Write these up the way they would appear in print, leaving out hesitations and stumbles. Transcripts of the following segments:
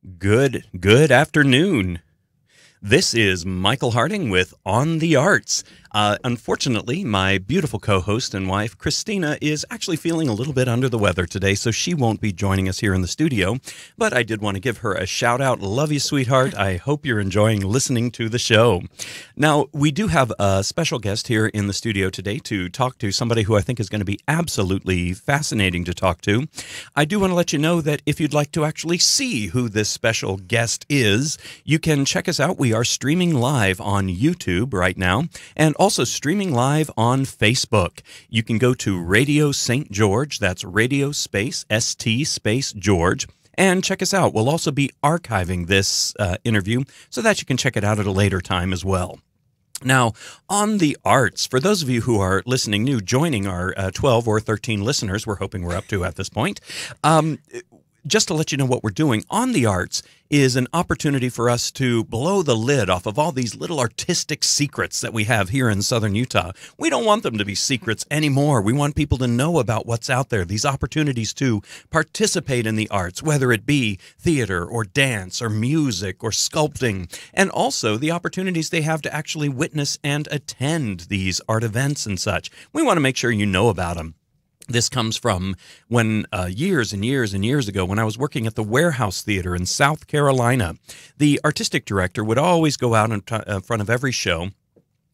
Good afternoon. This is Michael Harding with On the Arts. Unfortunately, my beautiful co-host and wife, Christina, is actually feeling a little bit under the weather today, so she won't be joining us here in the studio. But I did want to give her a shout out. Love you, sweetheart. I hope you're enjoying listening to the show. Now, we do have a special guest here in the studio today to talk to somebody who I think is going to be absolutely fascinating to talk to. I do want to let you know that if you'd like to actually see who this special guest is, you can check us out. We are streaming live on YouTube right now, and also streaming live on Facebook. You can go to Radio St. George, that's Radio space ST space George, and check us out. We'll also be archiving this interview so that you can check it out at a later time as well. Now, on the arts, for those of you who are listening new, joining our 12 or 13 listeners, we're hoping we're up to at this point, just to let you know what we're doing, On the Arts is an opportunity for us to blow the lid off of all these little artistic secrets that we have here in southern Utah. We don't want them to be secrets anymore. We want people to know about what's out there, these opportunities to participate in the arts, whether it be theater or dance or music or sculpting, and also the opportunities they have to actually witness and attend these art events and such. We want to make sure you know about them. This comes from when years and years and years ago when I was working at the Warehouse Theater in South Carolina. The artistic director would always go out in front of every show,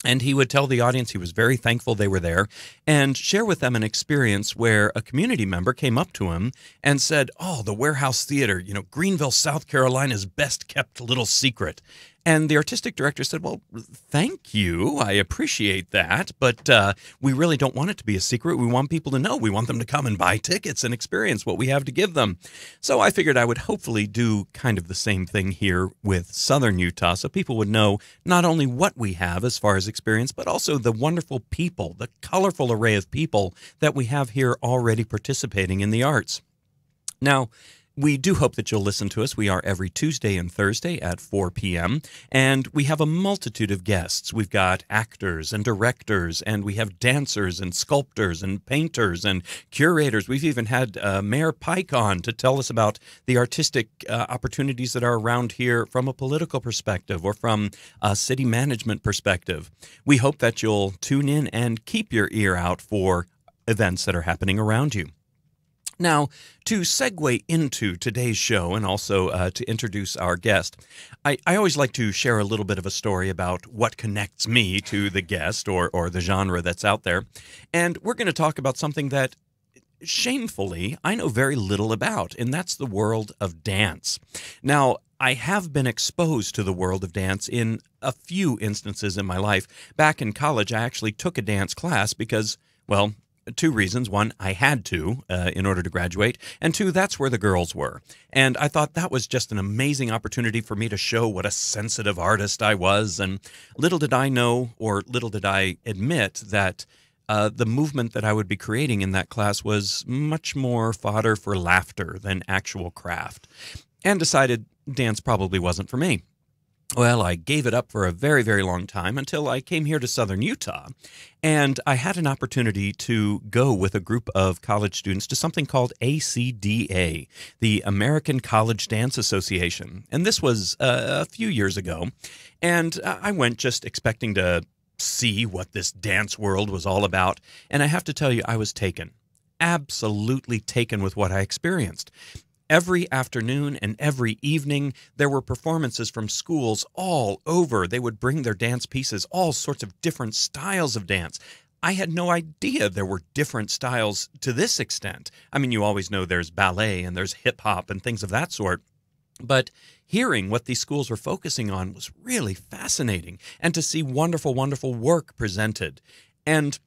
and he would tell the audience he was very thankful they were there and share with them an experience where a community member came up to him and said, "Oh, the Warehouse Theater, Greenville, South Carolina's best kept little secret." And the artistic director said, "Well, thank you. I appreciate that. But we really don't want it to be a secret. We want people to know. We want them to come and buy tickets and experience what we have to give them." So I figured I would hopefully do kind of the same thing here with Southern Utah so people would know not only what we have as far as experience, but also the wonderful people, the colorful array of people that we have here already participating in the arts. Now, we do hope that you'll listen to us. We are every Tuesday and Thursday at 4 p.m., and we have a multitude of guests. We've got actors and directors, and we have dancers and sculptors and painters and curators. We've even had Mayor Pike on to tell us about the artistic opportunities that are around here from a political perspective or from a city management perspective. We hope that you'll tune in and keep your ear out for events that are happening around you. Now, to segue into today's show and also to introduce our guest, I always like to share a little bit of a story about what connects me to the guest or the genre that's out there. And we're going to talk about something that, shamefully, I know very little about, and that's the world of dance. Now, I have been exposed to the world of dance in a few instances in my life. Back in college, I actually took a dance class because, well, two reasons. One, I had to in order to graduate. And two, that's where the girls were. And I thought that was just an amazing opportunity for me to show what a sensitive artist I was. And little did I know, or little did I admit, that the movement that I would be creating in that class was much more fodder for laughter than actual craft. And decided dance probably wasn't for me. Well, I gave it up for a very, very long time until I came here to southern Utah, and I had an opportunity to go with a group of college students to something called ACDA, the American College Dance Association. And this was a few years ago, and I went just expecting to see what this dance world was all about, and I have to tell you, I was taken, absolutely taken with what I experienced. Every afternoon and every evening, there were performances from schools all over. They would bring their dance pieces, all sorts of different styles of dance. I had no idea there were different styles to this extent. I mean, you always know there's ballet and there's hip-hop and things of that sort. But hearing what these schools were focusing on was really fascinating, and to see wonderful, wonderful work presented. And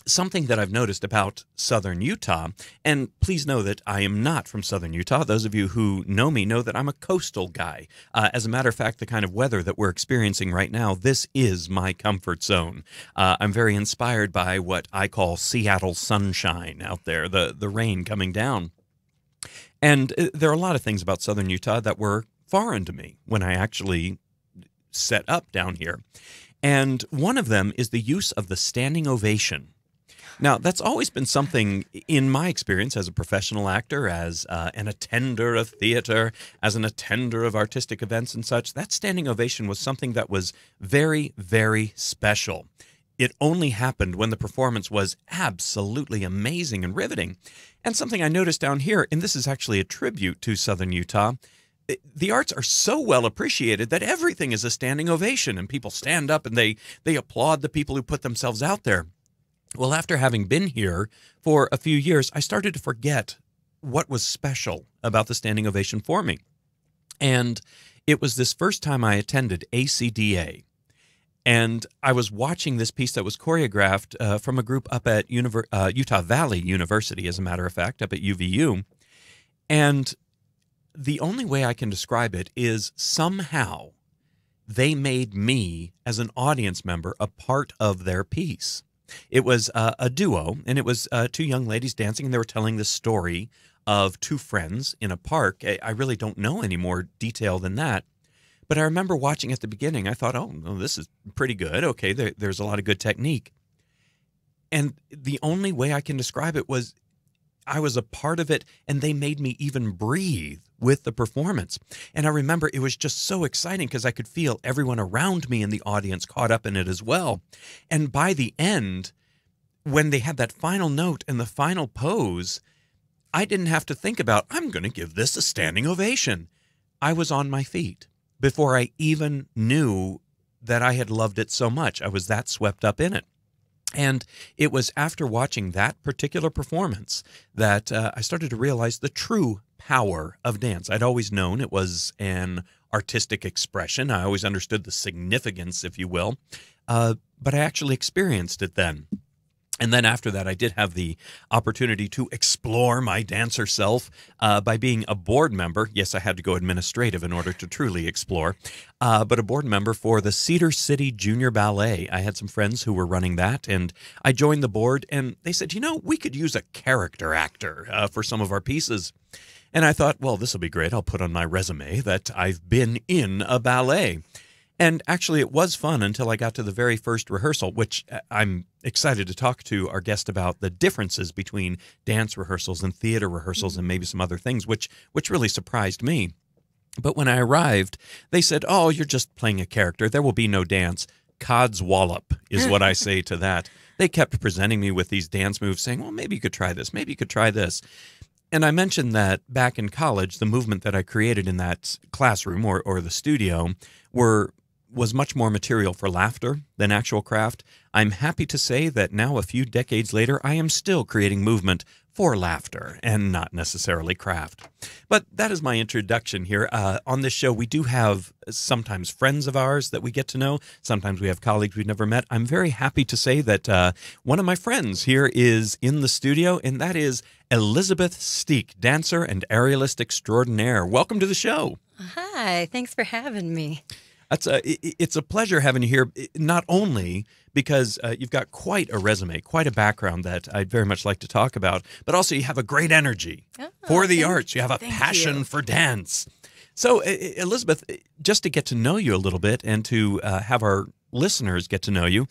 something that I've noticed about southern Utah, and please know that I am not from southern Utah. Those of you who know me know that I'm a coastal guy. As a matter of fact, the kind of weather that we're experiencing right now, this is my comfort zone. I'm very inspired by what I call Seattle sunshine out there, the rain coming down. And there are a lot of things about southern Utah that were foreign to me when I actually set up down here. And one of them is the use of the standing ovation. Now, that's always been something in my experience as a professional actor, as an attender of theater, as an attender of artistic events and such. That standing ovation was something that was very, very special. It only happened when the performance was absolutely amazing and riveting. And something I noticed down here, and this is actually a tribute to Southern Utah, the arts are so well appreciated that everything is a standing ovation, and people stand up and they applaud the people who put themselves out there. Well, after having been here for a few years, I started to forget what was special about the standing ovation for me. And it was this first time I attended ACDA. And I was watching this piece that was choreographed from a group up at Utah Valley University, as a matter of fact, up at UVU. And the only way I can describe it is somehow they made me, as an audience member, a part of their piece. It was a duo, and it was two young ladies dancing, and they were telling the story of two friends in a park. I really don't know any more detail than that. But I remember watching at the beginning, I thought, oh, no, this is pretty good. Okay, there's a lot of good technique. And the only way I can describe it was I was a part of it, and they made me even breathe with the performance. And I remember it was just so exciting because I could feel everyone around me in the audience caught up in it as well. And by the end, when they had that final note and the final pose, I didn't have to think about, I'm going to give this a standing ovation. I was on my feet before I even knew that I had loved it so much. I was that swept up in it. And it was after watching that particular performance that I started to realize the true power of dance. I'd always known it was an artistic expression. I always understood the significance, if you will, but I actually experienced it then. And then after that, I did have the opportunity to explore my dancer self by being a board member. Yes, I had to go administrative in order to truly explore, but a board member for the Cedar City Junior Ballet. I had some friends who were running that, and I joined the board, and they said, you know, we could use a character actor for some of our pieces. And I thought, well, this will be great. I'll put on my resume that I've been in a ballet. And actually, it was fun until I got to the very first rehearsal, which I'm excited to talk to our guest about the differences between dance rehearsals and theater rehearsals and maybe some other things, which really surprised me. But when I arrived, they said, oh, you're just playing a character. There will be no dance. Codswallop is what I say to that. They kept presenting me with these dance moves, saying, well, maybe you could try this. Maybe you could try this. And I mentioned that back in college, the movement that I created in that classroom or the studio was much more material for laughter than actual craft. I'm happy to say that now, a few decades later, I am still creating movement for laughter and not necessarily craft. But that is my introduction here. On this show, we do have sometimes friends of ours that we get to know. Sometimes we have colleagues we've never met. I'm very happy to say that one of my friends here is in the studio, and that is Elizabeth Steek, dancer and aerialist extraordinaire. Welcome to the show. Hi, thanks for having me. It's a pleasure having you here, not only because you've got quite a resume, quite a background that I'd very much like to talk about, but also you have a great energy for the arts. You have a passion for dance. So, Elizabeth, just to get to know you a little bit and to have our listeners get to know you,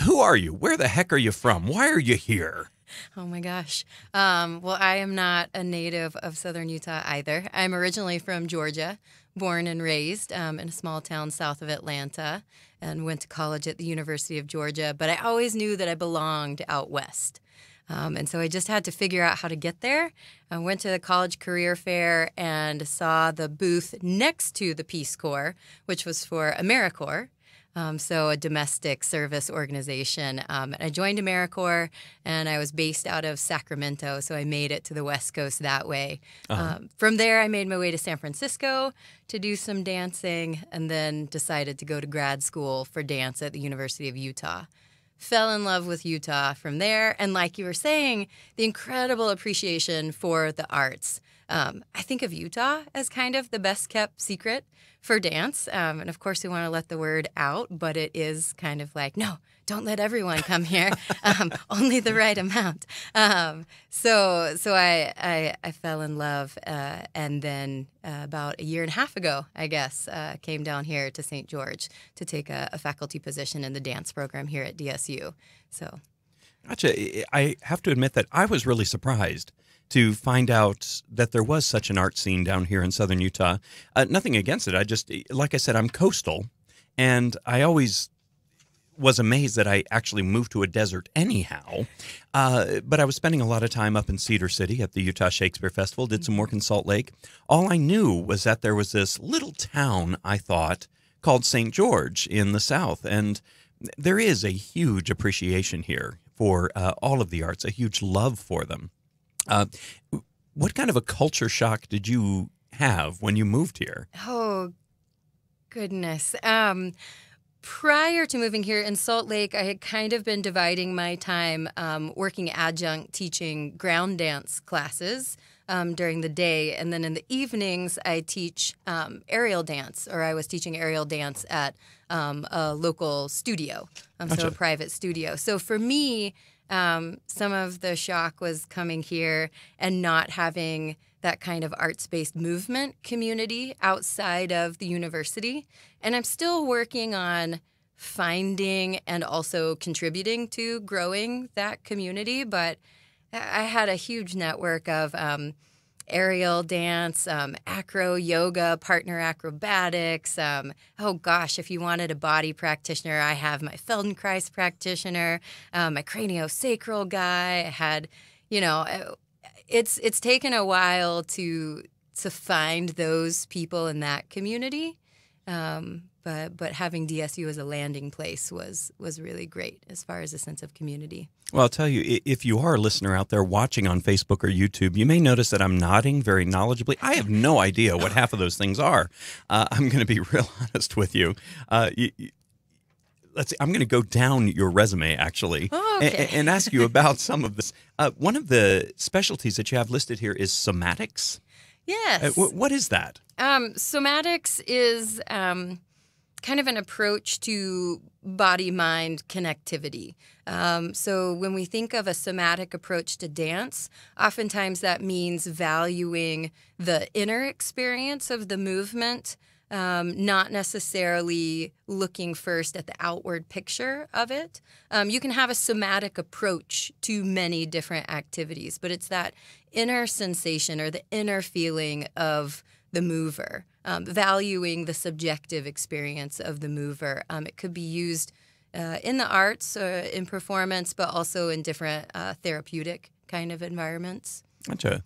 who are you? Where the heck are you from? Why are you here? Oh my gosh. Well, I am not a native of Southern Utah either. I'm originally from Georgia, born and raised in a small town south of Atlanta, and went to college at the University of Georgia. But I always knew that I belonged out west. And so I just had to figure out how to get there. I went to the college career fair and saw the booth next to the Peace Corps, which was for AmeriCorps. So a domestic service organization. I joined AmeriCorps, and I was based out of Sacramento, so I made it to the West Coast that way. From there, I made my way to San Francisco to do some dancing, and then decided to go to grad school for dance at the University of Utah. Fell in love with Utah from there, and like you were saying, the incredible appreciation for the arts. I think of Utah as kind of the best-kept secret for dance. And, of course, we want to let the word out, but it is kind of like, no, don't let everyone come here, only the right amount. So I fell in love, and then about a year and a half ago, I guess, came down here to St. George to take a faculty position in the dance program here at DSU. So. Gotcha. I have to admit that I was really surprised to find out that there was such an art scene down here in southern Utah. Nothing against it. I just, like I said, I'm coastal, and I always was amazed that I actually moved to a desert anyhow. But I was spending a lot of time up in Cedar City at the Utah Shakespeare Festival, did some work in Salt Lake. All I knew was that there was this little town, I thought, called St. George in the south. And there is a huge appreciation here for all of the arts, a huge love for them. What kind of a culture shock did you have when you moved here? Oh, goodness. Prior to moving here in Salt Lake, I had kind of been dividing my time working adjunct teaching ground dance classes during the day. And then in the evenings, I teach aerial dance, or I was teaching aerial dance at a local studio, Gotcha. so a private studio. So for me, some of the shock was coming here and not having that kind of arts-based movement community outside of the university. And I'm still working on finding and also contributing to growing that community. But I had a huge network of aerial dance, acro yoga, partner acrobatics. Oh gosh, if you wanted a body practitioner, I have my Feldenkrais practitioner, my craniosacral guy. I had, it's taken a while to find those people in that community. But having DSU as a landing place was really great as far as a sense of community. Well, I'll tell you, if you are a listener out there watching on Facebook or YouTube, you may notice that I'm nodding very knowledgeably. I have no idea what half of those things are. I'm going to be real honest with you. Let's see, I'm going to go down your resume, actually, and ask you about some of this. One of the specialties that you have listed here is somatics. Yes. What is that? Somatics is kind of an approach to body-mind connectivity. So when we think of a somatic approach to dance, oftentimes that means valuing the inner experience of the movement, not necessarily looking first at the outward picture of it. You can have a somatic approach to many different activities, but it's that inner sensation or the inner feeling of the mover, valuing the subjective experience of the mover. It could be used in the arts, in performance, but also in different therapeutic kind of environments. Gotcha.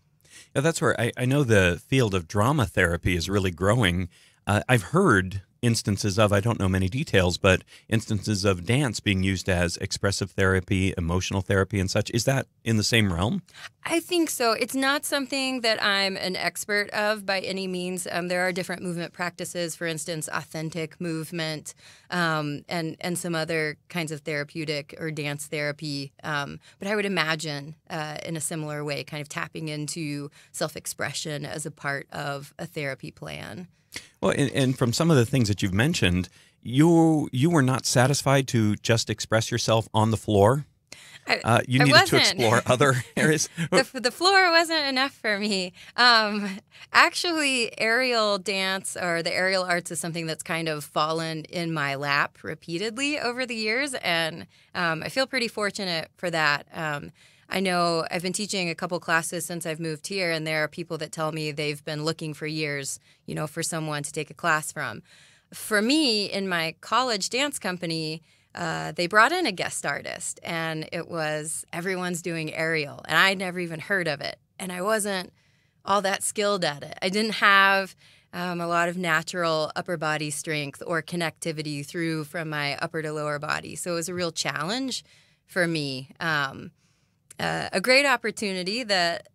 Yeah, that's where I know the field of drama therapy is really growing. I've heard instances of, I don't know many details, but instances of dance being used as expressive therapy, emotional therapy and such. Is that in the same realm? I think so. It's not something that I'm an expert of by any means. There are different movement practices, for instance, authentic movement, and some other kinds of therapeutic or dance therapy. But I would imagine in a similar way, kind of tapping into self-expression as a part of a therapy plan. Well, and from some of the things that you've mentioned, you were not satisfied to just express yourself on the floor. You needed to explore other areas. The floor wasn't enough for me. Actually, aerial dance or the aerial arts is something that's kind of fallen in my lap repeatedly over the years, and I feel pretty fortunate for that. I know I've been teaching a couple classes since I've moved here, and there are people that tell me they've been looking for years, for someone to take a class from. For me, in my college dance company, they brought in a guest artist, and it was everyone's doing aerial, and I'd never even heard of it, and I wasn't all that skilled at it. I didn't have a lot of natural upper body strength or connectivity through from my upper to lower body, so it was a real challenge for me. A great opportunity that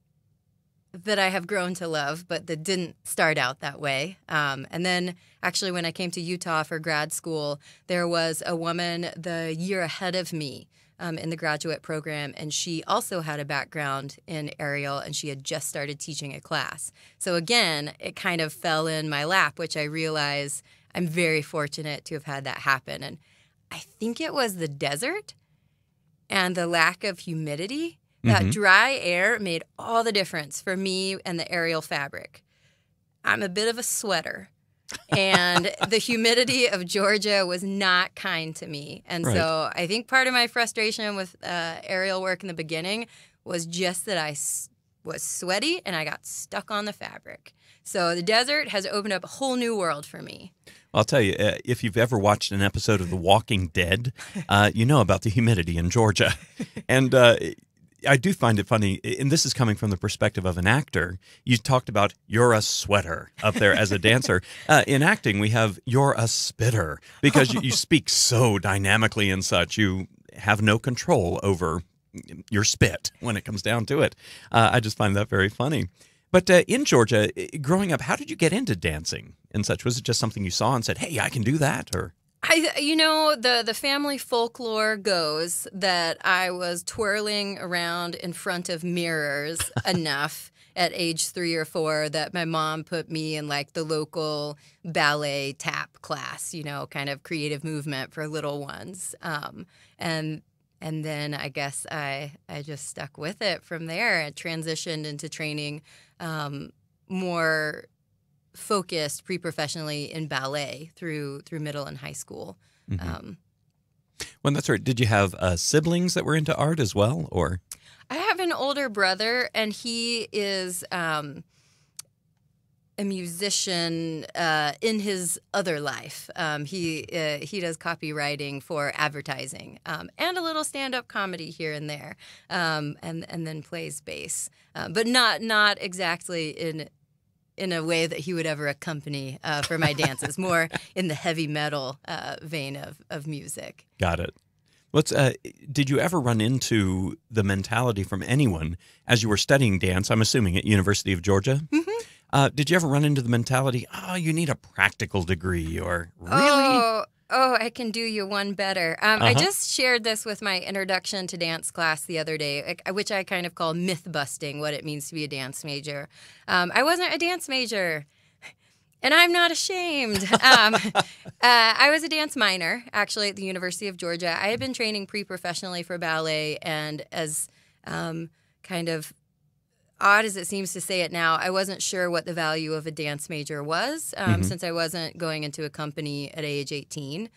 I have grown to love, but that didn't start out that way. And then actually when I came to Utah for grad school, there was a woman the year ahead of me in the graduate program, and she also had a background in aerial, and she had just started teaching a class. So again, it kind of fell in my lap, which I realize I'm very fortunate to have had that happen. And I think it was the desert and the lack of humidity. That dry air made all the difference for me and the aerial fabric. I'm a bit of a sweater, And the humidity of Georgia was not kind to me. And Right. so I think part of my frustration with aerial work in the beginning was just that was sweaty and I got stuck on the fabric. So the desert has opened up a whole new world for me. I'll tell you, if you've ever watched an episode of The Walking Dead, you know about the humidity in Georgia. And I do find it funny, and this is coming from the perspective of an actor. You talked about you're a sweater up there as a dancer. In acting, we have you're a spitter because you speak so dynamically and such. You have no control over your spit when it comes down to it. I just find that very funny. But in Georgia, growing up, how did you get into dancing and such? Was it just something you saw and said, hey, I can do that? Or the family folklore goes that I was twirling around in front of mirrors enough at age 3 or 4 that my mom put me in like the local ballet tap class, kind of creative movement for little ones. And then I guess I just stuck with it from there. I transitioned into training more focused pre-professionally in ballet through middle and high school. Mm-hmm. Well, that's right. Did you have siblings that were into art as well, or? I have an older brother, and he is a musician in his other life. He does copywriting for advertising and a little stand-up comedy here and there, and then plays bass, but not exactly in a way that he would ever accompany for my dances. More in the heavy metal vein of music. Got it. Did you ever run into the mentality from anyone as you were studying dance? I'm assuming at University of Georgia. Mm-hmm. Did you ever run into the mentality, you need a practical degree, or really? Oh, I can do you one better. I just shared this with my introduction to dance class the other day, which I kind of call myth busting, what it means to be a dance major. I wasn't a dance major. And I'm not ashamed. I was a dance minor, actually, at the University of Georgia. I had been training pre-professionally for ballet, and as kind of odd as it seems to say it now, I wasn't sure what the value of a dance major was since I wasn't going into a company at age 18.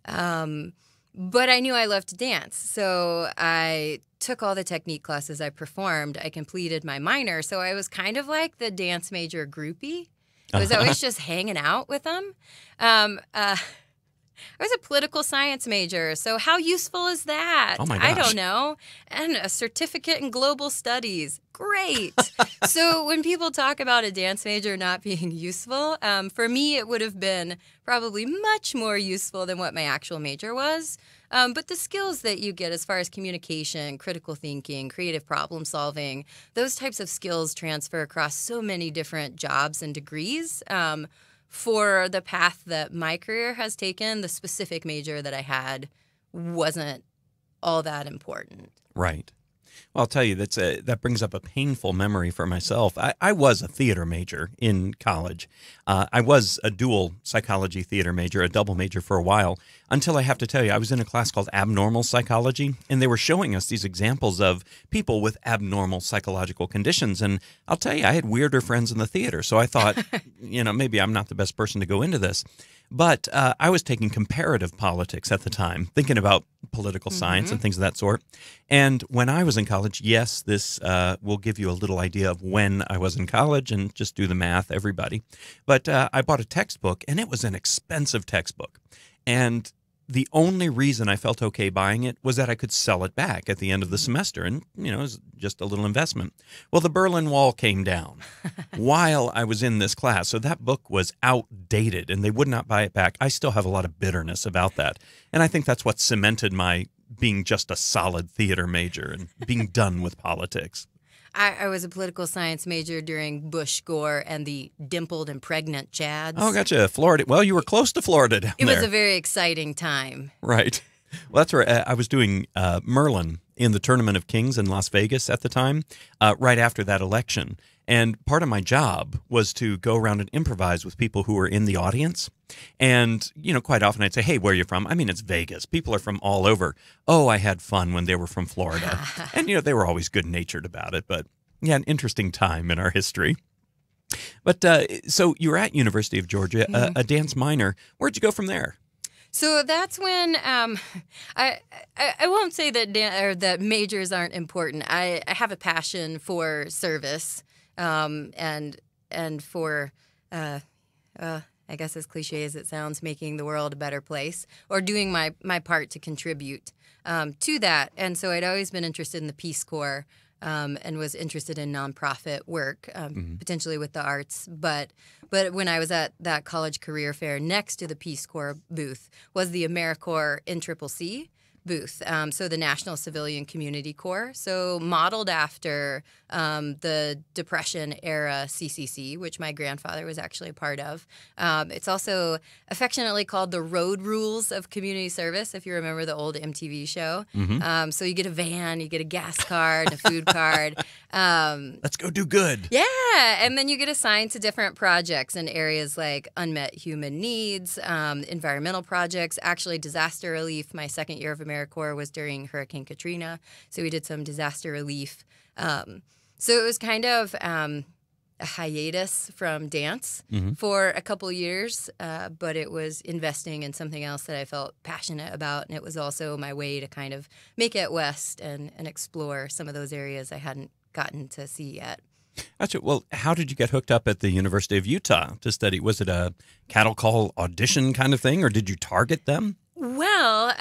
But I knew I loved to dance, so I took all the technique classes. I performed. I completed my minor, so I was kind of like the dance major groupie. I was always just hanging out with them. I was a political science major, so how useful is that? Oh my gosh. I don't know. And a certificate in global studies. Great. So when people talk about a dance major not being useful, for me it would have been probably much more useful than what my actual major was. But the skills that you get as far as communication, critical thinking, creative problem solving, those types of skills transfer across so many different jobs and degrees. For the path that my career has taken, the specific major that I had wasn't all that important. Right. Well, I'll tell you, that brings up a painful memory for myself. I was a theater major in college. I was a dual psychology theater major, a double major for a while, until I have to tell you, I was in a class called abnormal psychology, and they were showing us these examples of people with abnormal psychological conditions. And I'll tell you, I had weirder friends in the theater, so I thought, maybe I'm not the best person to go into this. But I was taking comparative politics at the time, thinking about political science and things of that sort. And when I was in college, yes, this will give you a little idea of when I was in college, and just do the math, everybody. But I bought a textbook, and it was an expensive textbook. And the only reason I felt okay buying it was that I could sell it back at the end of the semester. And, it was just a little investment. Well, the Berlin Wall came down while I was in this class. So that book was outdated, and they would not buy it back. I still have a lot of bitterness about that. And I think that's what cemented my being just a solid theater major and being done with politics. I was a political science major during Bush, Gore, and the dimpled and pregnant Chads. Oh, gotcha. Florida. Well, you were close to Florida down there. It was a very exciting time. Right. Well, that's where I was doing Merlin in the Tournament of Kings in Las Vegas at the time, right after that election. And part of my job was to go around and improvise with people who were in the audience. And, quite often I'd say, hey, where are you from? I mean, it's Vegas. People are from all over. Oh, I had fun when they were from Florida. And, they were always good-natured about it. But, yeah, an interesting time in our history. But so you were at University of Georgia, a dance minor. Where'd you go from there? So that's when I won't say that that majors aren't important. I have a passion for service and for I guess as cliche as it sounds, making the world a better place or doing my part to contribute to that. And so I'd always been interested in the Peace Corps. And was interested in nonprofit work, potentially with the arts. But when I was at that college career fair, next to the Peace Corps booth was the AmeriCorps NCCC booth, so the National Civilian Community Corps, so modeled after the Depression-era CCC, which my grandfather was actually a part of. It's also affectionately called the Road Rules of Community Service, if you remember the old MTV show. So you get a van, you get a gas card, a food card. Let's go do good. Yeah, and then you get assigned to different projects in areas like unmet human needs, environmental projects, actually disaster relief. My second year of AmeriCorps was during Hurricane Katrina, so we did some disaster relief. So it was kind of a hiatus from dance for a couple years, but it was investing in something else that I felt passionate about, and it was also my way to kind of make it west and explore some of those areas I hadn't gotten to see yet. Gotcha. Well, how did you get hooked up at the University of Utah to study? Was it a cattle call audition kind of thing, or did you target them? Well,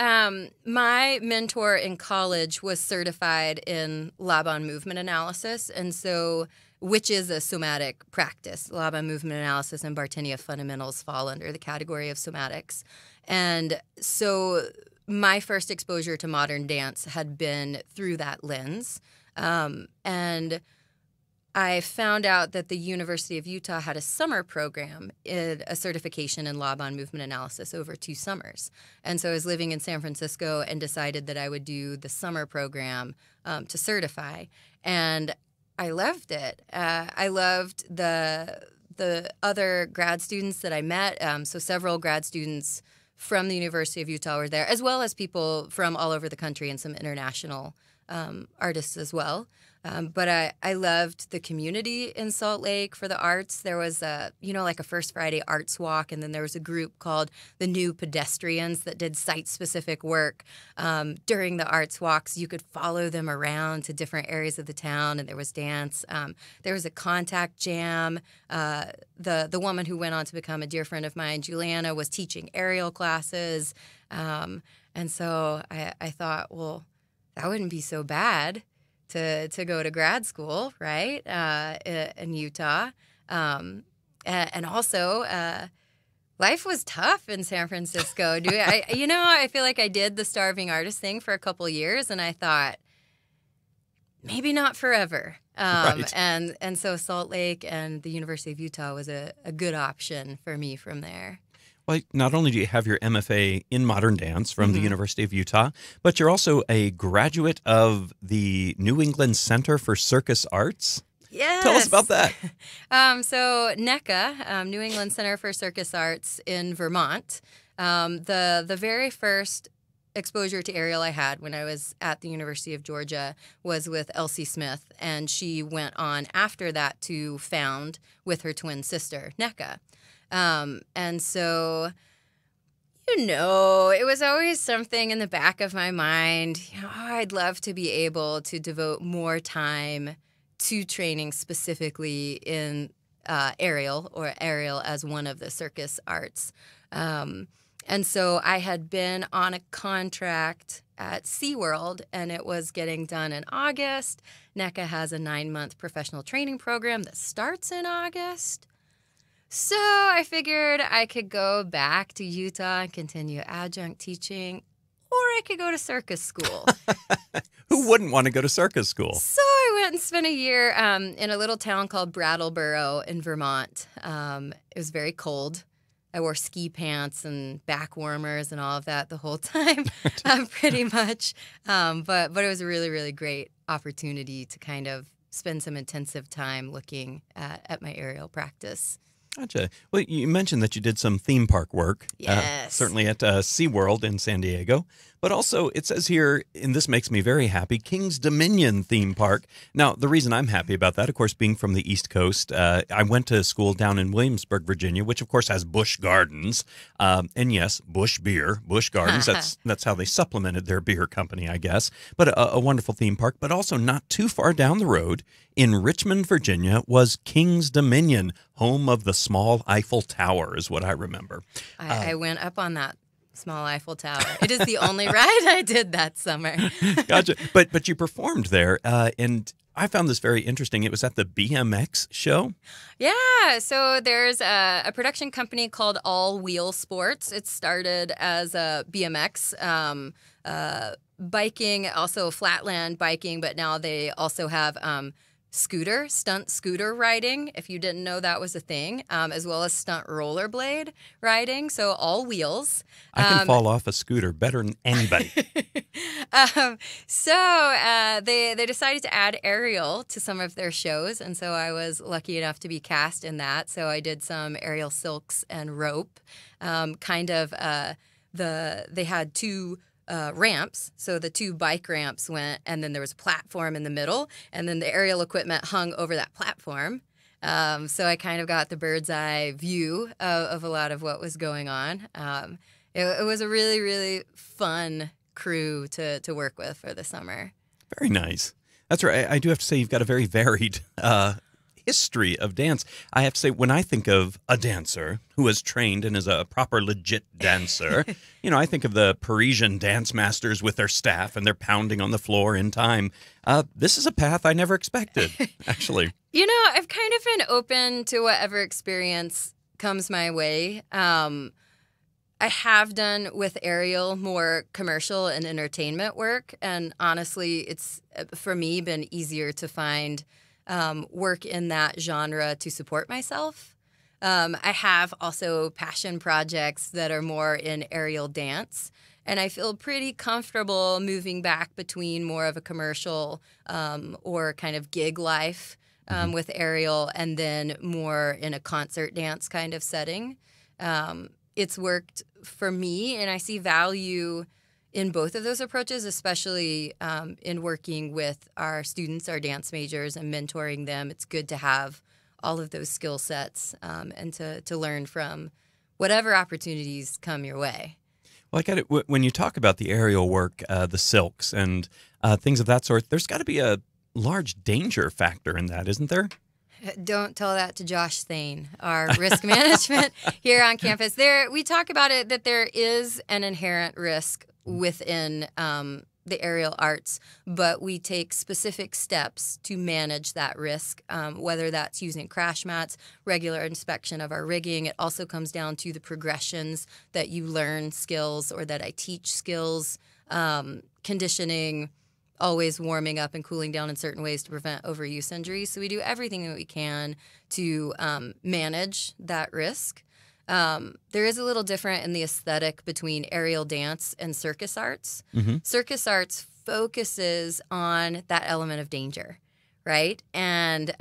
my mentor in college was certified in Laban movement analysis, and so which is a somatic practice. Laban movement analysis and Bartenia fundamentals fall under the category of somatics. And so my first exposure to modern dance had been through that lens. And I found out that the University of Utah had a summer program, a certification in Laban movement analysis over 2 summers. And so I was living in San Francisco and decided that I would do the summer program to certify. And I loved it. I loved the other grad students that I met. So several grad students from the University of Utah were there, as well as people from all over the country and some international artists as well. But I loved the community in Salt Lake for the arts. There was like a First Friday Arts Walk, and then there was a group called the New Pedestrians that did site-specific work. During the arts walks, you could follow them around to different areas of the town, and there was dance. There was a contact jam. The woman who went on to become a dear friend of mine, Juliana, was teaching aerial classes. And so I thought, well, that wouldn't be so bad to go to grad school, right, in Utah. And also, life was tough in San Francisco. I feel like I did the starving artist thing for a couple years, and I thought, maybe not forever. Right. And so Salt Lake and the University of Utah was a good option for me from there. Well, not only do you have your MFA in modern dance from the University of Utah, but you're also a graduate of the New England Center for Circus Arts. Yes. Tell us about that. So NECA, New England Center for Circus Arts in Vermont, the very first exposure to aerial I had when I was at the University of Georgia was with Elsie Smith, and she went on after that to found with her twin sister, NECA. And so, it was always something in the back of my mind. I'd love to be able to devote more time to training specifically in aerial as one of the circus arts. And so I had been on a contract at SeaWorld, and it was getting done in August. NECA has a 9-month professional training program that starts in August. So I figured I could go back to Utah and continue adjunct teaching, or I could go to circus school. Who wouldn't want to go to circus school? So I went and spent a year in a little town called Brattleboro in Vermont. It was very cold. I wore ski pants and back warmers and all of that the whole time, pretty much. But it was a really, really great opportunity to kind of spend some intensive time looking at my aerial practice. Gotcha. Well, you mentioned that you did some theme park work. Yes. Certainly at SeaWorld in San Diego. But also, it says here, and this makes me very happy, King's Dominion theme park. Now, the reason I'm happy about that, of course, being from the East Coast, I went to school down in Williamsburg, Virginia, which, of course, has Busch Gardens. And yes, Busch beer, Busch Gardens. That's how they supplemented their beer company, I guess. But a wonderful theme park. But also not too far down the road in Richmond, Virginia, was King's Dominion, home of the small Eiffel Tower, is what I remember. I went up on that small Eiffel Tower. It is the only ride I did that summer. Gotcha. But you performed there, and I found this very interesting. It was at the BMX show. Yeah, so there's a production company called All Wheel Sports. It started as a BMX biking, also flatland biking, but now they also have stunt scooter riding, if you didn't know that was a thing, as well as stunt rollerblade riding, so all wheels. I can fall off a scooter better than anybody. They decided to add aerial to some of their shows, and so I was lucky enough to be cast in that. So I did some aerial silks and rope. They had two ramps, so the two bike ramps went, and then there was a platform in the middle, and then the aerial equipment hung over that platform. So I kind of got the bird's eye view of a lot of what was going on. It was a really, really fun crew to work with for the summer. Very nice. That's right. I do have to say you've got a very varied history of dance. I have to say, when I think of a dancer who is trained and is a proper legit dancer, I think of the Parisian dance masters with their staff and they're pounding on the floor in time. This is a path I never expected, actually. I've kind of been open to whatever experience comes my way. I have done with aerial more commercial and entertainment work, and honestly, it's, for me, been easier to find work in that genre to support myself. I have also passion projects that are more in aerial dance, and I feel pretty comfortable moving back between more of a commercial or kind of gig life with aerial, and then more in a concert dance kind of setting. It's worked for me, and I see value in both of those approaches, especially in working with our students, our dance majors, and mentoring them. It's good to have all of those skill sets and to learn from whatever opportunities come your way. Well, I get it. When you talk about the aerial work, the silks and things of that sort, there's got to be a large danger factor in that, isn't there? Don't tell that to Josh Thane, our risk management here on campus. We talk about it that there is an inherent risk within the aerial arts, but we take specific steps to manage that risk, whether that's using crash mats, regular inspection of our rigging. It also comes down to the progressions that you learn skills or that I teach skills, conditioning, always warming up and cooling down in certain ways to prevent overuse injuries. So we do everything that we can to manage that risk. There is a little different in the aesthetic between aerial dance and circus arts. Mm-hmm. Circus arts focuses on that element of danger, right? And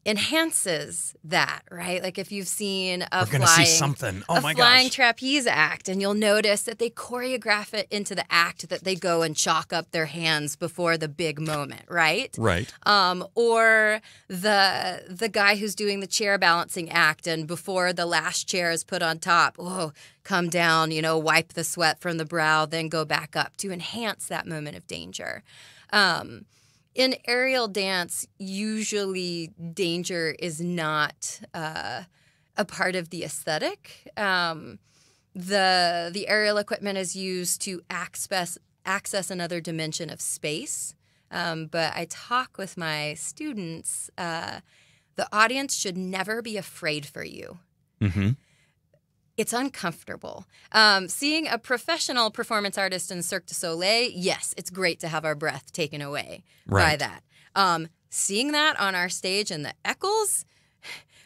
enhances that, right? Like if you've seen We're gonna see something. Oh my gosh. Flying trapeze act, and you'll notice that they choreograph it into the act that they go and chalk up their hands before the big moment, right? Right. Or the guy who's doing the chair balancing act, and before the last chair is put on top, come down, wipe the sweat from the brow, then go back up to enhance that moment of danger. In aerial dance, usually danger is not a part of the aesthetic. The aerial equipment is used to access another dimension of space. But I talk with my students, the audience should never be afraid for you. Mm-hmm. It's uncomfortable. Seeing a professional performance artist in Cirque du Soleil, yes, it's great to have our breath taken away by that. Seeing that on our stage in the Eccles,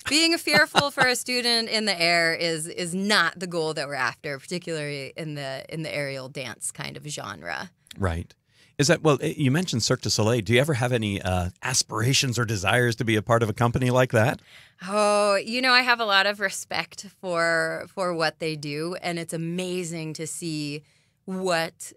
being fearful for a student in the air is not the goal that we're after, particularly in the aerial dance kind of genre. Right. Is that, well, you mentioned Cirque du Soleil. Do you ever have any aspirations or desires to be a part of a company like that? Oh, I have a lot of respect for what they do, and it's amazing to see what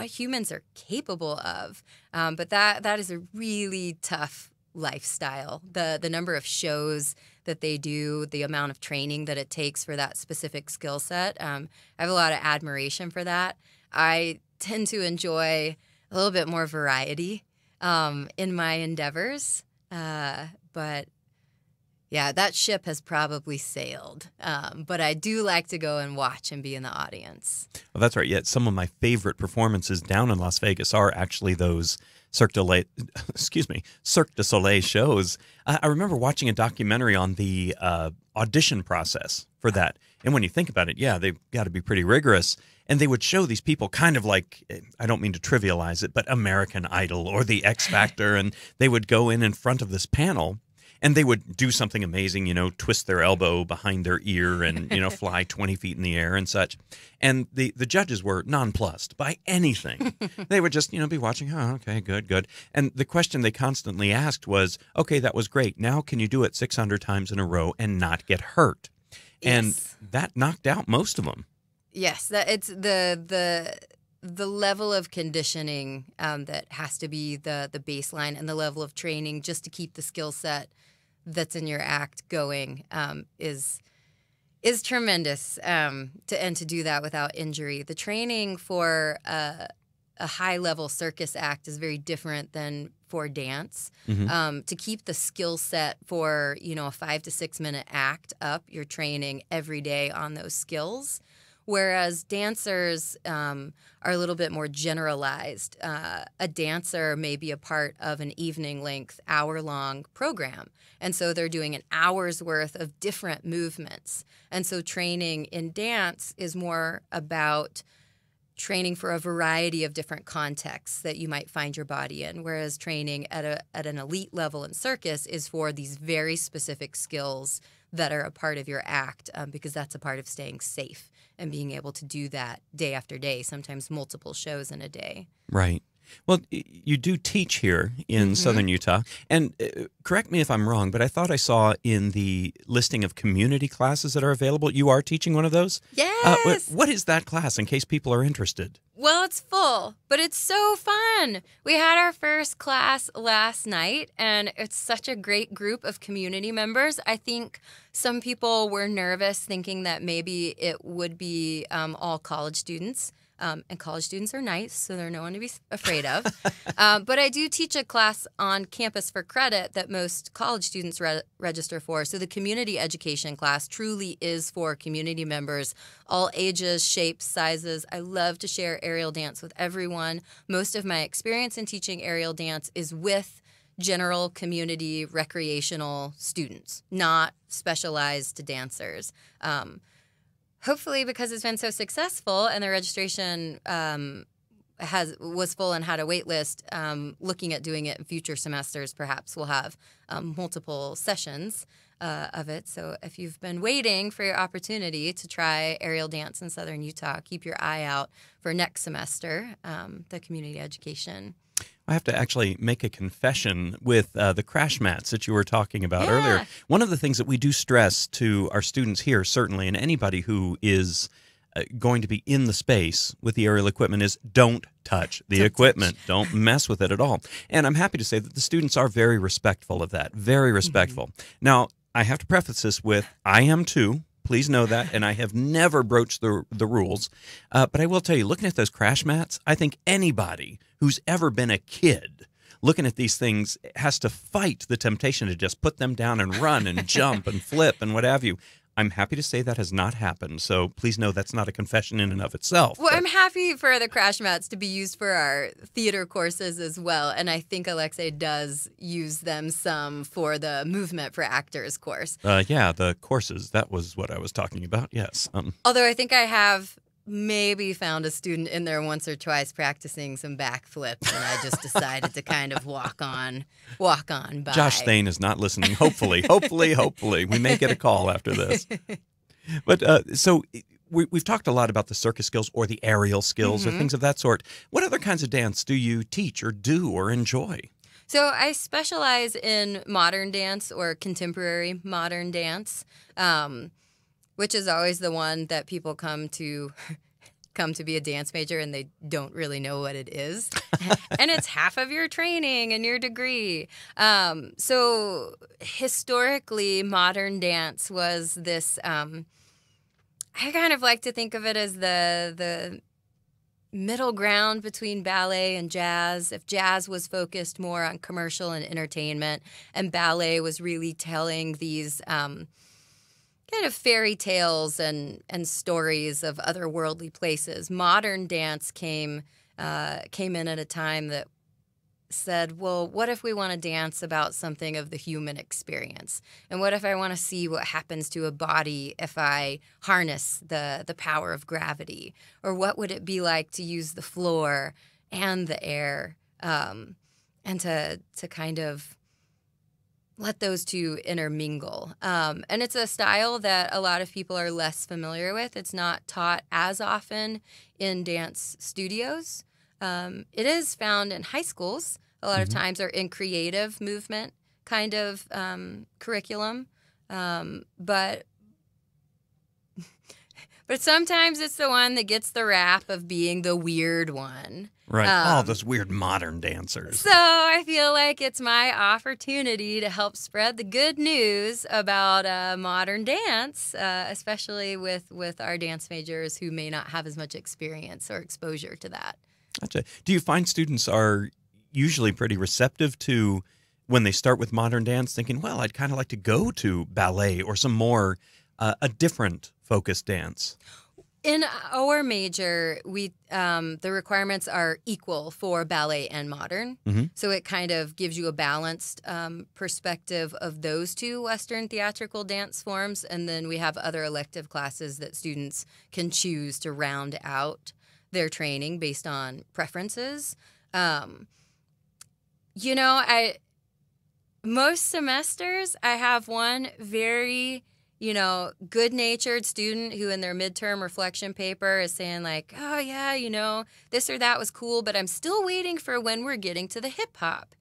humans are capable of. But that is a really tough lifestyle. The number of shows that they do, the amount of training that it takes for that specific skill set. I have a lot of admiration for that. I tend to enjoy a little bit more variety in my endeavors. But yeah, that ship has probably sailed. But I do like to go and watch and be in the audience. Well, that's right. Yet some of my favorite performances down in Las Vegas are actually those Cirque du Soleil shows. I remember watching a documentary on the audition process for that. And when you think about it, yeah, they've got to be pretty rigorous. And they would show these people kind of like, I don't mean to trivialize it, but American Idol or the X Factor. And they would go in front of this panel and they would do something amazing, twist their elbow behind their ear and, fly 20 feet in the air and such. And the judges were nonplussed by anything. They would just, be watching, oh, okay, good. And the question they constantly asked was, okay, that was great. Now can you do it 600 times in a row and not get hurt? Yes. And that knocked out most of them. Yes, it's the level of conditioning that has to be the baseline, and the level of training just to keep the skill set that's in your act going is tremendous. To do that without injury. The training for a high level circus act is very different than for dance. Mm-hmm. To keep the skill set for a 5 to 6 minute act up, you're training every day on those skills. Whereas dancers are a little bit more generalized. A dancer may be a part of an evening-length, hour-long program. And so they're doing an hour's worth of different movements. And so training in dance is more about training for a variety of different contexts that you might find your body in, whereas training at an elite level in circus is for these very specific skills that are a part of your act, because that's a part of staying safe and being able to do that day after day, sometimes multiple shows in a day. Right. Well, you do teach here in Southern Utah, and correct me if I'm wrong, but I thought I saw in the listing of community classes that are available, you are teaching one of those? Yes! What is that class, in case people are interested? Well, it's full, but it's so fun. We had our first class last night, and it's such a great group of community members. I think some people were nervous thinking that maybe it would be all college students. And college students are nice, so they're no one to be afraid of. But I do teach a class on campus for credit that most college students register for. So the community education class truly is for community members, all ages, shapes, sizes. I love to share aerial dance with everyone. Most of my experience in teaching aerial dance is with general community recreational students, not specialized dancers. Hopefully, because it's been so successful and the registration was full and had a wait list, looking at doing it in future semesters, perhaps we'll have multiple sessions of it. So if you've been waiting for your opportunity to try aerial dance in Southern Utah, keep your eye out for next semester, the community education. I have to actually make a confession with the crash mats that you were talking about earlier. One of the things that we do stress to our students here, certainly, and anybody who is going to be in the space with the aerial equipment, is don't touch the equipment. Don't mess with it at all. And I'm happy to say that the students are very respectful of that, very respectful. Now, I have to preface this with, I am too. Please know that, and I have never broached the rules. But I will tell you, looking at those crash mats, I think anybody who's ever been a kid looking at these things has to fight the temptation to just put them down and run and jump and flip and what have you. I'm happy to say that has not happened, so please know that's not a confession in and of itself. Well, I'm happy for the crash mats to be used for our theater courses as well, and I think Alexei does use them some for the Movement for Actors course. Yeah, the courses, that was what I was talking about, yes. Although I think I have maybe found a student in there once or twice practicing some backflips, and I just decided to kind of walk on by. Josh Thane is not listening. Hopefully. We may get a call after this. But so we've talked a lot about the circus skills or the aerial skills or things of that sort. What other kinds of dance do you teach or do or enjoy? So I specialize in modern dance or contemporary modern dance. Which is always the one that people come to come to be a dance major and they don't really know what it is. And it's half of your training and your degree. So historically, modern dance was this, I kind of like to think of it as the middle ground between ballet and jazz. If jazz was focused more on commercial and entertainment, and ballet was really telling these kind of fairy tales and stories of otherworldly places, modern dance came in at a time that said, well, what if we want to dance about something of the human experience? And what if I want to see what happens to a body if I harness the power of gravity? Or what would it be like to use the floor and the air, and to kind of let those two intermingle? And it's a style that a lot of people are less familiar with. It's not taught as often in dance studios. It is found in high schools a lot of times, or in creative movement kind of curriculum. But sometimes it's the one that gets the rap of being the weird one. Right. Those weird modern dancers. So I feel like it's my opportunity to help spread the good news about modern dance, especially with our dance majors who may not have as much experience or exposure to that. Gotcha. Do you find students are usually pretty receptive to when they start with modern dance, thinking, well, I'd kind of like to go to ballet or some more a different focused dance? In our major, the requirements are equal for ballet and modern. So it kind of gives you a balanced perspective of those two Western theatrical dance forms. And then we have other elective classes that students can choose to round out their training based on preferences. Most semesters I have one very, good-natured student who in their midterm reflection paper is saying like, oh yeah, this or that was cool, but I'm still waiting for when we're getting to the hip hop.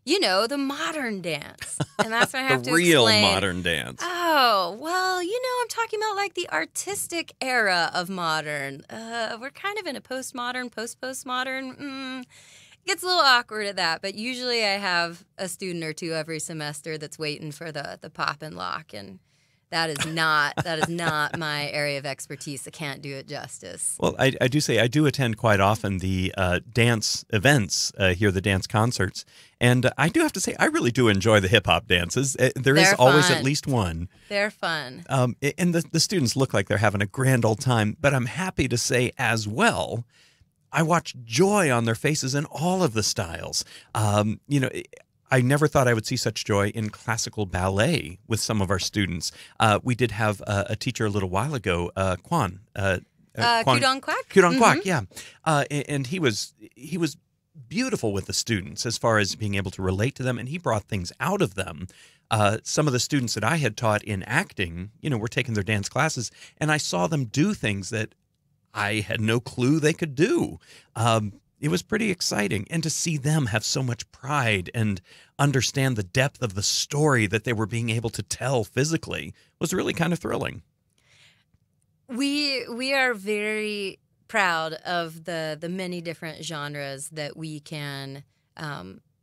The modern dance. And that's when I have to real explain. Modern dance. Oh, well, I'm talking about like the artistic era of modern. We're kind of in a postmodern, post-postmodern. It gets a little awkward at that, but usually I have a student or two every semester that's waiting for the pop and lock, and that is not my area of expertise. I can't do it justice. Well, I do say I do attend quite often the dance events here, the dance concerts, and I do have to say I really do enjoy the hip hop dances. There is always at least one. They're fun. And the students look like they're having a grand old time, but I'm happy to say as well, I watch joy on their faces in all of the styles. I never thought I would see such joy in classical ballet with some of our students. We did have a teacher a little while ago, Kwan. Kudong Kwak? Kudong Kwak, yeah. And he was beautiful with the students as far as being able to relate to them, and he brought things out of them. Some of the students that I had taught in acting, were taking their dance classes, and I saw them do things that I had no clue they could do. It was pretty exciting. And to see them have so much pride and understand the depth of the story that they were being able to tell physically was really kind of thrilling. We are very proud of the many different genres that we can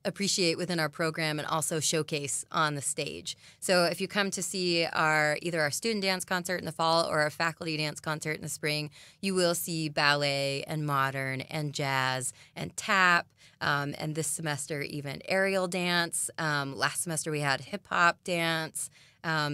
appreciate within our program and also showcase on the stage. So if you come to see either our student dance concert in the fall or our faculty dance concert in the spring, you will see ballet and modern and jazz and tap, and this semester even aerial dance. Last semester we had hip hop dance.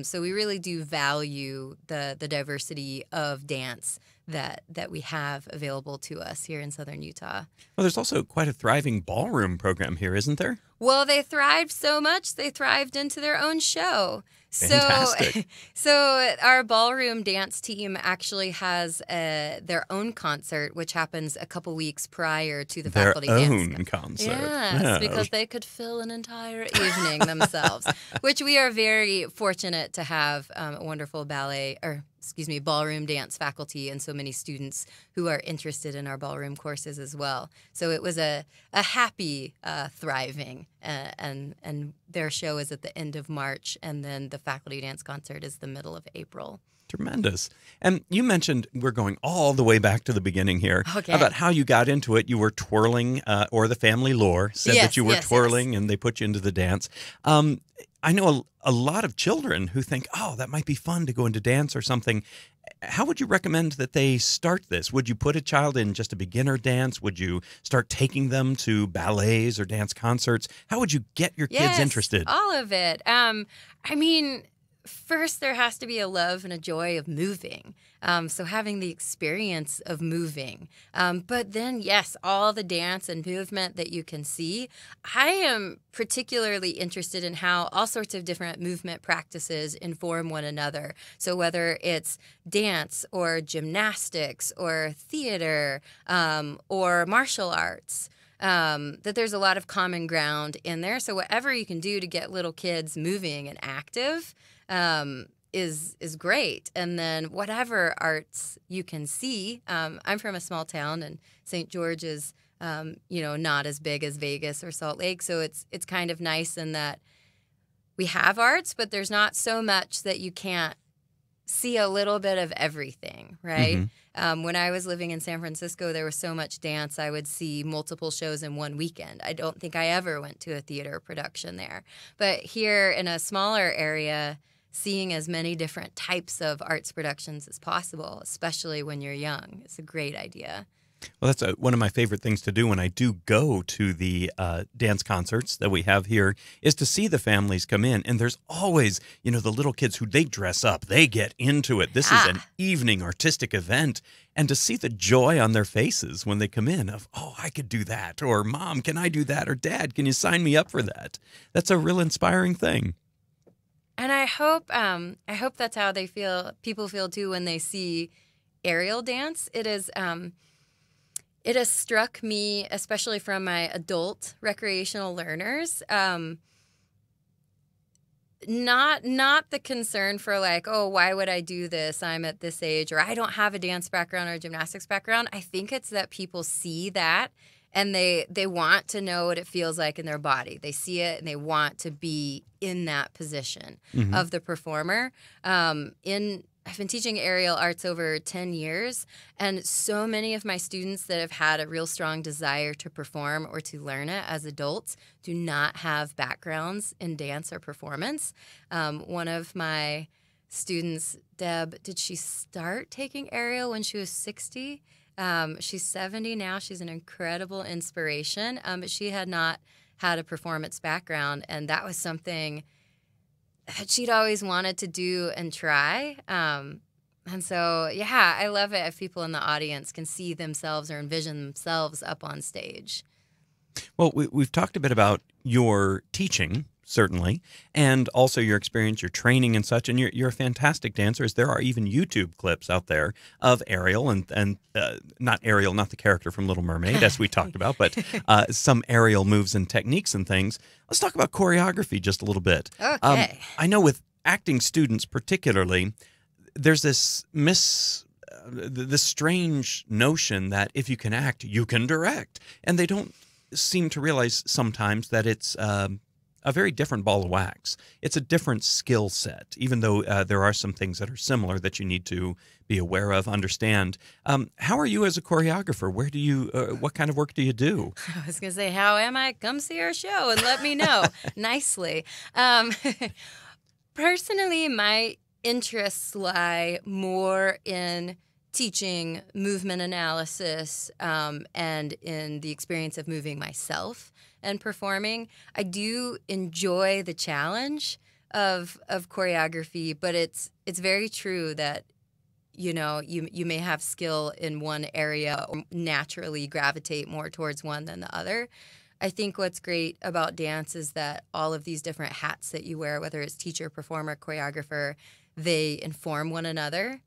So we really do value the diversity of dance that we have available to us here in Southern Utah. Well, there's also quite a thriving ballroom program here, isn't there? Well, they thrived so much, they thrived into their own show. Fantastic. So our ballroom dance team actually has their own concert, which happens a couple weeks prior to the faculty dance. Their own concert. Yes, because they could fill an entire evening themselves, which we are very fortunate to have a wonderful ballroom dance faculty and so many students who are interested in our ballroom courses as well. So it was a happy thriving, and their show is at the end of March, and then the faculty dance concert is the middle of April. Tremendous. And you mentioned we're going all the way back to the beginning here Okay. about how you got into it. You were twirling, or the family lore said that Yes, you were yes, twirling and they put you into the dance. I know a lot of children who think, oh, that might be fun to go into dance or something. How would you recommend that they start this? Would you put a child in just a beginner dance? Would you start taking them to ballets or dance concerts? How would you get your kids Yes, interested? all of it. I mean, first there has to be a love and a joy of moving. So having the experience of moving. But then, yes, all the dance and movement that you can see. I am particularly interested in how all sorts of different movement practices inform one another. So whether it's dance or gymnastics or theater or martial arts. That there's a lot of common ground in there. So whatever you can do to get little kids moving and active is great. And then whatever arts you can see. I'm from a small town, and St. George is not as big as Vegas or Salt Lake. So it's kind of nice in that we have arts, but there's not so much that you can't see a little bit of everything, right? When I was living in San Francisco, there was so much dance. I would see multiple shows in one weekend. I don't think I ever went to a theater production there. But here in a smaller area, seeing as many different types of arts productions as possible, especially when you're young, is a great idea. Well, that's one of my favorite things to do when I do go to the dance concerts that we have here is to see the families come in. And there's always, the little kids who they dress up, they get into it. This is an evening artistic event. And to see the joy on their faces when they come in of, oh, I could do that. Or, Mom, can I do that? Or, Dad, can you sign me up for that? That's a real inspiring thing. And I hope that's how people feel too when they see aerial dance. It has struck me, especially from my adult recreational learners, not the concern for like, oh, why would I do this? I'm at this age, or I don't have a dance background or a gymnastics background. I think it's that people see that and they want to know what it feels like in their body. They see it and they want to be in that position of the performer. I've been teaching aerial arts over 10 years, and so many of my students that have had a real strong desire to perform or to learn it as adults do not have backgrounds in dance or performance. One of my students, Deb, did she start taking aerial when she was 60? She's 70 now. She's an incredible inspiration, but she had not had a performance background, and that was something that she'd always wanted to do and try. And so, yeah, I love it if people in the audience can see themselves or envision themselves up on stage. Well, we've talked a bit about your teaching, certainly, and also your experience, your training and such, and you're a fantastic dancer. There are even YouTube clips out there of Ariel and not Ariel, not the character from Little Mermaid, as we talked about, but some aerial moves and techniques and things. Let's talk about choreography just a little bit. Okay. I know with acting students particularly, there's this this strange notion that if you can act, you can direct. And they don't seem to realize sometimes that it's a very different ball of wax. It's a different skill set, even though there are some things that are similar that you need to be aware of, understand. How are you as a choreographer? Where do you, what kind of work do you do? I was going to say, how am I? Come see our show and let me know nicely. Personally, my interests lie more in teaching movement analysis and in the experience of moving myself and performing. I do enjoy the challenge of choreography, but it's very true that you may have skill in one area or naturally gravitate more towards one than the other. I think what's great about dance is that all of these different hats that you wear, whether it's teacher, performer, choreographer, they inform one another.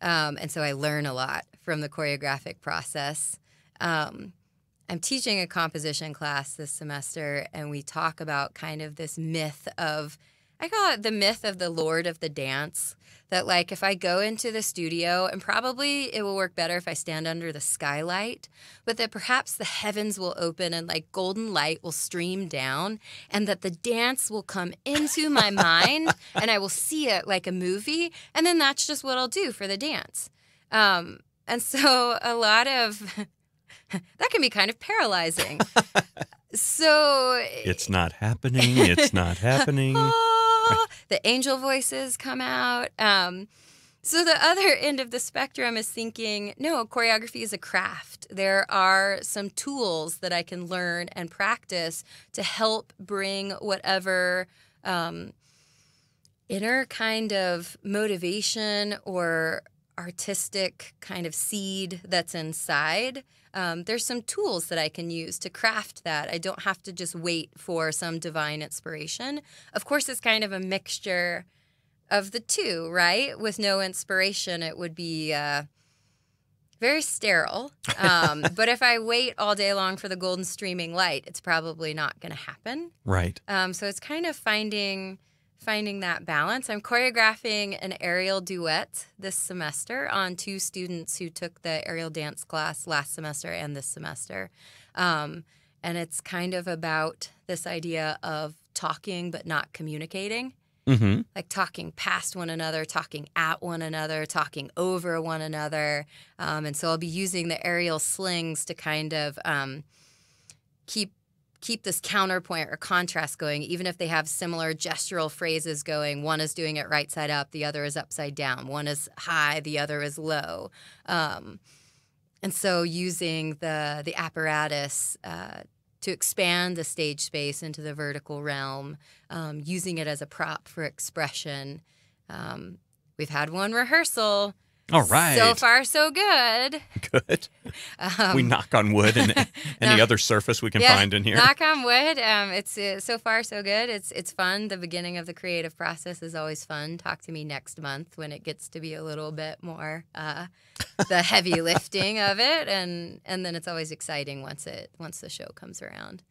And so I learn a lot from the choreographic process. I'm teaching a composition class this semester, and we talk about kind of this myth of I call it the myth of the Lord of the Dance. That, like, if I go into the studio, and probably it will work better if I stand under the skylight, but that perhaps the heavens will open and, like, golden light will stream down, and that the dance will come into my mind, and I will see it like a movie, and then that's just what I'll do for the dance. And so a lot of that can be kind of paralyzing. So it's not happening. It's not happening. The angel voices come out. So the other end of the spectrum is thinking, no, choreography is a craft. There are some tools that I can learn and practice to help bring whatever inner kind of motivation or artistic kind of seed that's inside. There's some tools that I can use to craft that. I don't have to just wait for some divine inspiration. Of course, it's kind of a mixture of the two, right? With no inspiration, it would be very sterile. But if I wait all day long for the golden streaming light, it's probably not going to happen. Right. So it's kind of finding that balance. I'm choreographing an aerial duet this semester on 2 students who took the aerial dance class last semester and this semester. And it's kind of about this idea of talking but not communicating. Mm-hmm. Like talking past one another, talking at one another, talking over one another. And so I'll be using the aerial slings to kind of keep this counterpoint or contrast going, even if they have similar gestural phrases going. One is doing it right side up, the other is upside down. One is high, the other is low. And so using the apparatus to expand the stage space into the vertical realm, using it as a prop for expression. We've had one rehearsal. All right. So far, so good. Good. We knock on wood and any other surface we can find in here. Knock on wood. It's so far, so good. It's fun. The beginning of the creative process is always fun. Talk to me next month when it gets to be a little bit more the heavy lifting of it, and then it's always exciting once the show comes around.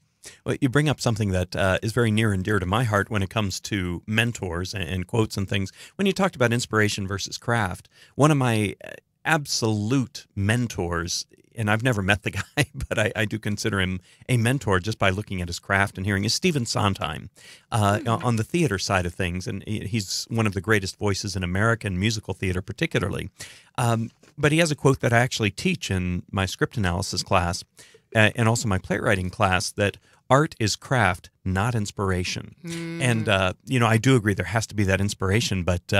Well, you bring up something that is very near and dear to my heart when it comes to mentors and quotes and things. When you talked about inspiration versus craft, one of my absolute mentors, and I've never met the guy, but I do consider him a mentor just by looking at his craft and hearing, is Stephen Sondheim on the theater side of things. And he's one of the greatest voices in American musical theater particularly. But he has a quote that I actually teach in my script analysis class and also my playwriting class, that art is craft, not inspiration. And, I do agree there has to be that inspiration, but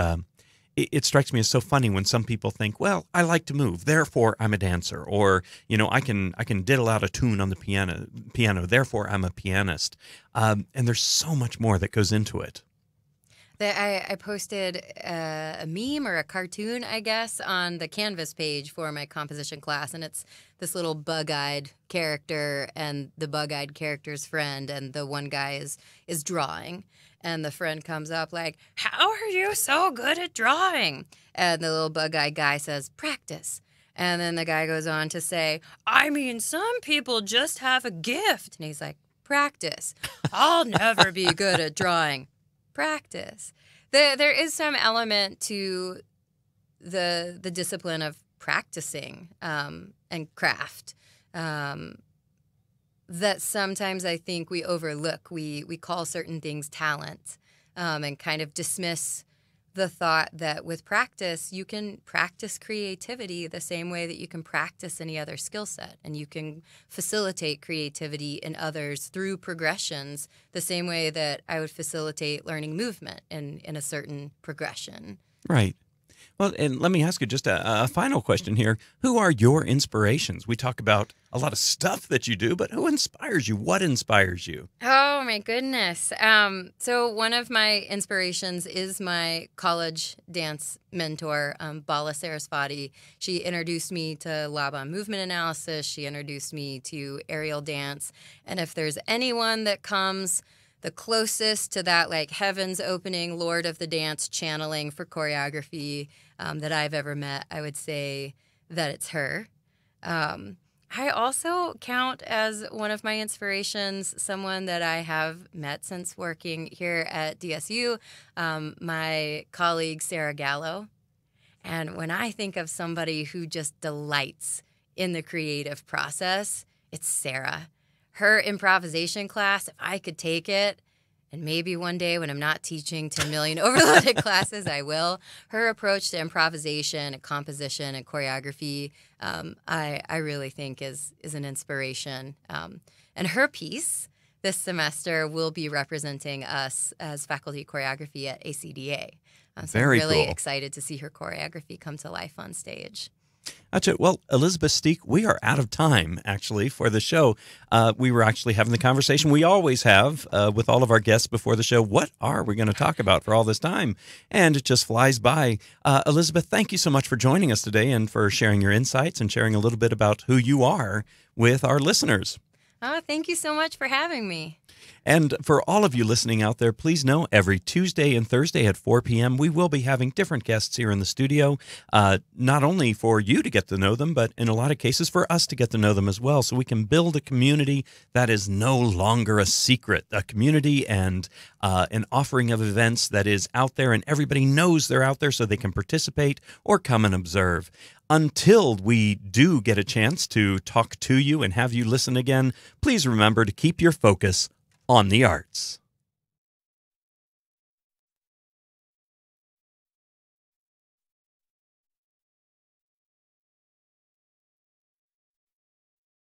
it strikes me as so funny when some people think, well, I like to move, therefore I'm a dancer, or, I can diddle out a tune on the piano, therefore I'm a pianist. And there's so much more that goes into it. I posted a meme or a cartoon, I guess, on the Canvas page for my composition class, and it's this little bug-eyed character and the bug-eyed character's friend, and the one guy is drawing, and the friend comes up like, "How are you so good at drawing?" And the little bug-eyed guy says, "Practice." And then the guy goes on to say, "I mean, some people just have a gift." And he's like, "Practice. I'll never be good at drawing." Practice. There is some element to the discipline of practicing and craft that sometimes I think we overlook. We call certain things talent and kind of dismiss the thought that with practice, you can practice creativity the same way that you can practice any other skill set. And you can facilitate creativity in others through progressions the same way that I would facilitate learning movement in a certain progression. Right. Well, and let me ask you just a final question here. Who are your inspirations? We talk about a lot of stuff that you do, but who inspires you? What inspires you? Oh, my goodness. So one of my inspirations is my college dance mentor, Bala Sarasvati. She introduced me to Laban movement analysis. She introduced me to aerial dance. And if there's anyone that comes the closest to that, like, heavens opening, Lord of the Dance channeling for choreography that I've ever met, I would say that it's her. I also count as one of my inspirations someone that I have met since working here at DSU, my colleague Sarah Gallo. And when I think of somebody who just delights in the creative process, it's Sarah. Her improvisation class, if I could take it, and maybe one day when I'm not teaching 10 million overloaded classes, I will. Her approach to improvisation and composition and choreography, I really think is an inspiration. And her piece this semester will be representing us as faculty choreography at ACDA. So Very I'm really cool. excited to see her choreography come to life on stage. Gotcha. Well, Elizabeth Steek, we are out of time, actually, for the show. We were actually having the conversation we always have with all of our guests before the show. What are we going to talk about for all this time? And it just flies by. Elizabeth, thank you so much for joining us today and for sharing your insights and sharing a little bit about who you are with our listeners. Oh, thank you so much for having me. And for all of you listening out there, please know every Tuesday and Thursday at 4 p.m., we will be having different guests here in the studio, not only for you to get to know them, but in a lot of cases for us to get to know them as well, so we can build a community that is no longer a secret, a community and an offering of events that is out there and everybody knows they're out there so they can participate or come and observe. Until we do get a chance to talk to you and have you listen again, please remember to keep your focus on the arts.